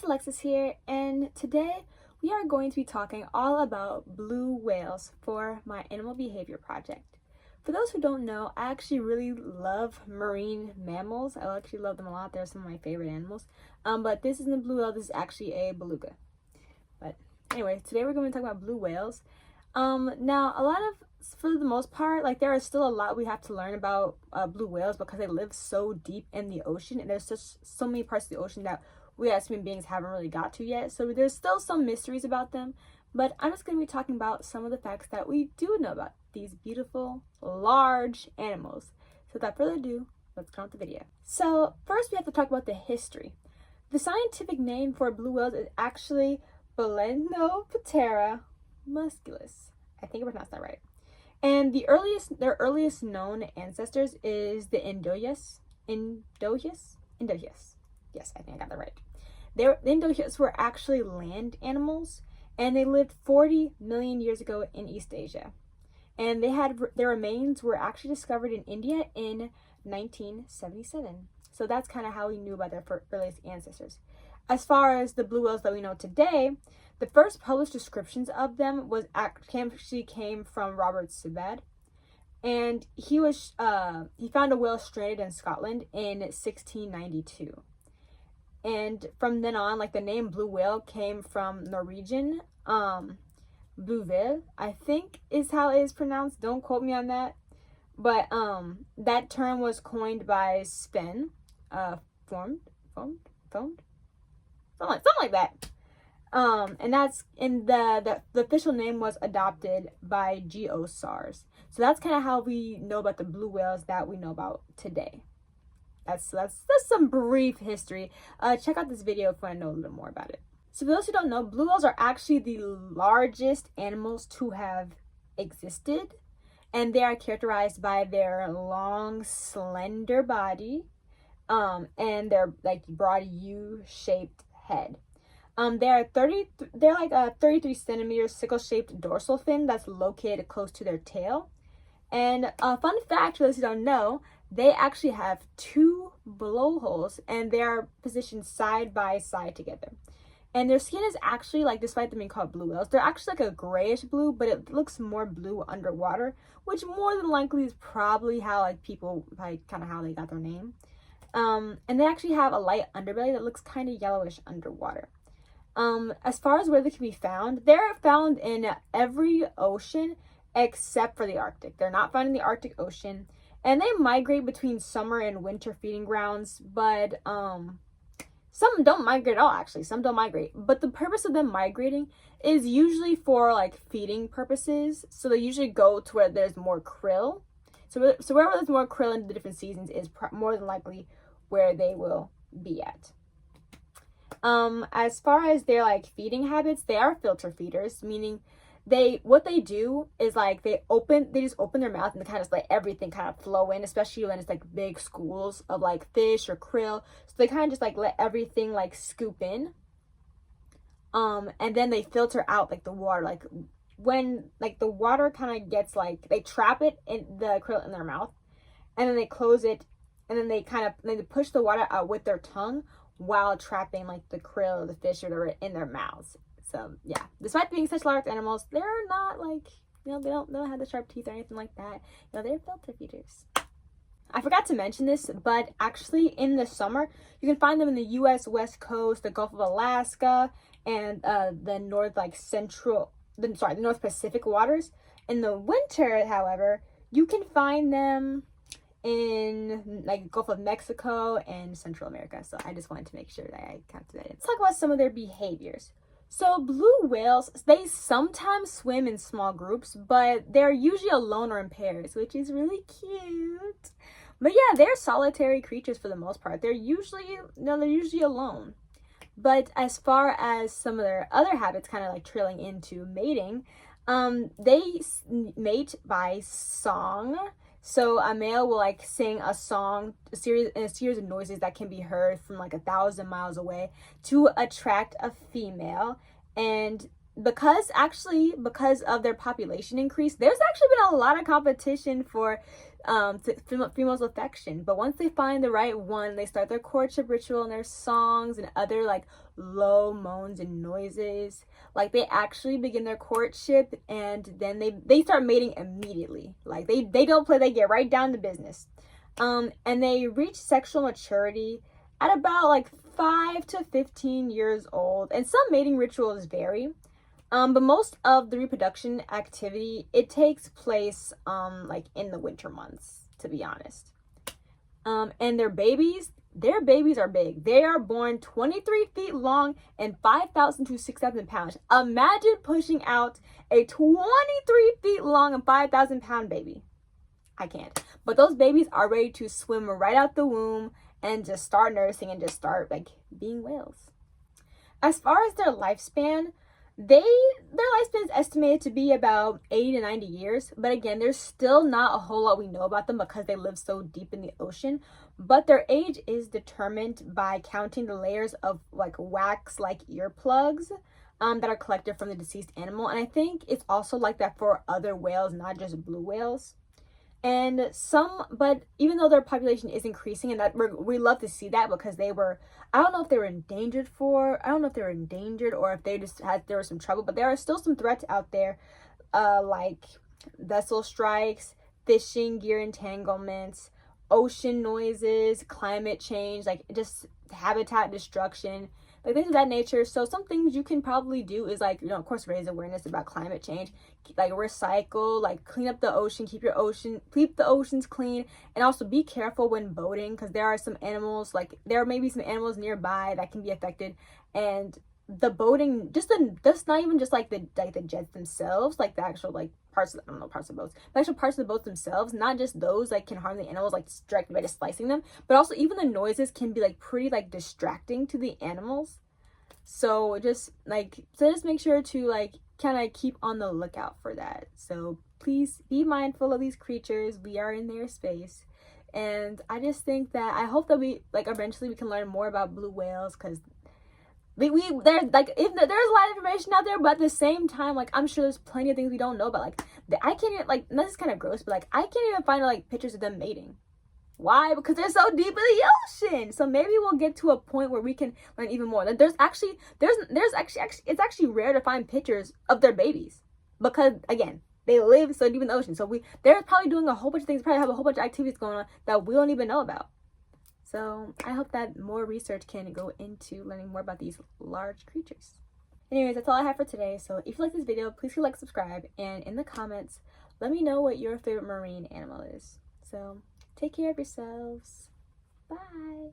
Alexis here, and today we are going to be talking all about blue whales for my animal behavior project. For those who don't know, I actually really love marine mammals. I actually love them a lot. They're some of my favorite animals. But this isn't a blue whale, this is actually a beluga. But anyway, today we're going to talk about blue whales. Now, for the most part, there is still a lot we have to learn about blue whales because they live so deep in the ocean, and there's just so many parts of the ocean that we as human beings haven't really got to yet. So there's still some mysteries about them, but I'm just going to be talking about some of the facts that we do know about these beautiful, large animals. So without further ado, let's get on with the video. So first we have to talk about the history. The scientific name for blue whales is actually Balenoptera musculus. I think I pronounced that right. And their earliest known ancestors is the Indoyus. Yes, I think I got that right. The Indoyus were actually land animals, and they lived 40 million years ago in East Asia. And their remains were actually discovered in India in 1977. So that's kind of how we knew about their earliest ancestors. As far as the blue whales that we know today, the first published descriptions of them came from Robert Sibbald, and he found a whale stranded in Scotland in 1692. And from then on, the name blue whale came from Norwegian, bluevel, I think is how it is pronounced. Don't quote me on that. But that term was coined by Sven, something like that. And the official name was adopted by G.O. Sars. So that's kind of how we know about the blue whales that we know about today. That's some brief history. Check out this video if you want to know a little more about it. So for those who don't know, blue whales are actually the largest animals to have existed, and they are characterized by their long, slender body, and their broad U-shaped head. They're 33 centimeters sickle-shaped dorsal fin that's located close to their tail. And a fun fact for those who don't know, they actually have 2 blowholes, and they are positioned side by side together. And their skin is actually, despite them being called blue whales, they're actually a grayish blue, but it looks more blue underwater, which more than likely is probably how people kind of how they got their name. And they actually have a light underbelly that looks kind of yellowish underwater. As far as where they can be found, they're found in every ocean except for the Arctic. They're not found in the Arctic Ocean, and they migrate between summer and winter feeding grounds, but some don't migrate at all, actually. Some don't migrate, but the purpose of them migrating is usually for feeding purposes. So they usually go to where there's more krill. So wherever there's more krill in the different seasons is more than likely where they will be at. As far as their feeding habits, they are filter feeders, meaning what they do is they just open their mouth and they kind of just let everything kind of flow in, especially when it's big schools of fish or krill. So they kind of just let everything scoop in. And then they filter out the water. When the water kind of gets they trap it in the krill in their mouth, and then they close it, and then they push the water out with their tongue while trapping the krill or the fish or whatever in their mouths. So yeah, despite being such large animals, they're not they don't have the sharp teeth or anything like that. They're filter feeders. I forgot to mention this, but actually in the summer you can find them in the U.S. West Coast, the Gulf of Alaska, and the North North Pacific waters. In the winter, however, you can find them in Gulf of Mexico and Central America. So I just wanted to make sure that I counted that in. Let's talk about some of their behaviors. So blue whales, they sometimes swim in small groups, but they're usually alone or in pairs, which is really cute. But yeah, they're solitary creatures for the most part. They're usually alone. But as far as some of their other habits, kind of trailing into mating, they mate by song. So a male will sing a song, a series of noises that can be heard from 1,000 miles away to attract a female, and because of their population increase, there's actually been a lot of competition for females' affection. But once they find the right one, they start their courtship ritual and their songs and other like low moans and noises. Like they actually begin their courtship, and then they start mating immediately. Like they don't play, they get right down to business. And they reach sexual maturity at about like 5 to 15 years old, and some mating rituals vary. But most of the reproduction activity, it takes place like in the winter months, to be honest. And their babies are big. They are born 23 feet long and 5,000 to 6,000 pounds. Imagine pushing out a 23 feet long and 5,000 pound baby. I can't. But those babies are ready to swim right out the womb and just start nursing and just start like being whales. As far as their lifespan, their lifespan is estimated to be about 80 to 90 years. But again, there's still not a whole lot we know about them because they live so deep in the ocean. But their age is determined by counting the layers of like wax-like earplugs that are collected from the deceased animal. And I think it's also like that for other whales, not just blue whales. But even though their population is increasing, and that we love to see that, because I don't know if they were endangered or if there was some trouble, but there are still some threats out there, like vessel strikes, fishing gear entanglements, ocean noises, climate change, like just habitat destruction, like things of that nature. So some things you can probably do is like, of course, raise awareness about climate change, like recycle, like clean up the ocean, keep the oceans clean, and also be careful when boating, because there may be some animals nearby that can be affected. And the boating, just not even just like the jets themselves, like the actual like parts of boats, the actual parts of the boats themselves, not just those like can harm the animals like directly by just slicing them, but also even the noises can be like pretty like distracting to the animals. So just make sure to like kind of keep on the lookout for that. So please be mindful of these creatures. We are in their space. And I just think that I hope that we like eventually we can learn more about blue whales, because there's a lot of information out there, but at the same time, like I'm sure there's plenty of things we don't know about. Like I can't even, like, this is kind of gross, but like I can't even find like pictures of them mating. Why? Because they're so deep in the ocean. So maybe we'll get to a point where we can learn even more. Like there's actually it's actually rare to find pictures of their babies, because again, they live so deep in the ocean. So they're probably doing a whole bunch of things, probably have a whole bunch of activities going on that we don't even know about. So I hope that more research can go into learning more about these large creatures. Anyways, that's all I have for today. So if you like this video, please click like, subscribe, and in the comments, let me know what your favorite marine animal is. So take care of yourselves. Bye.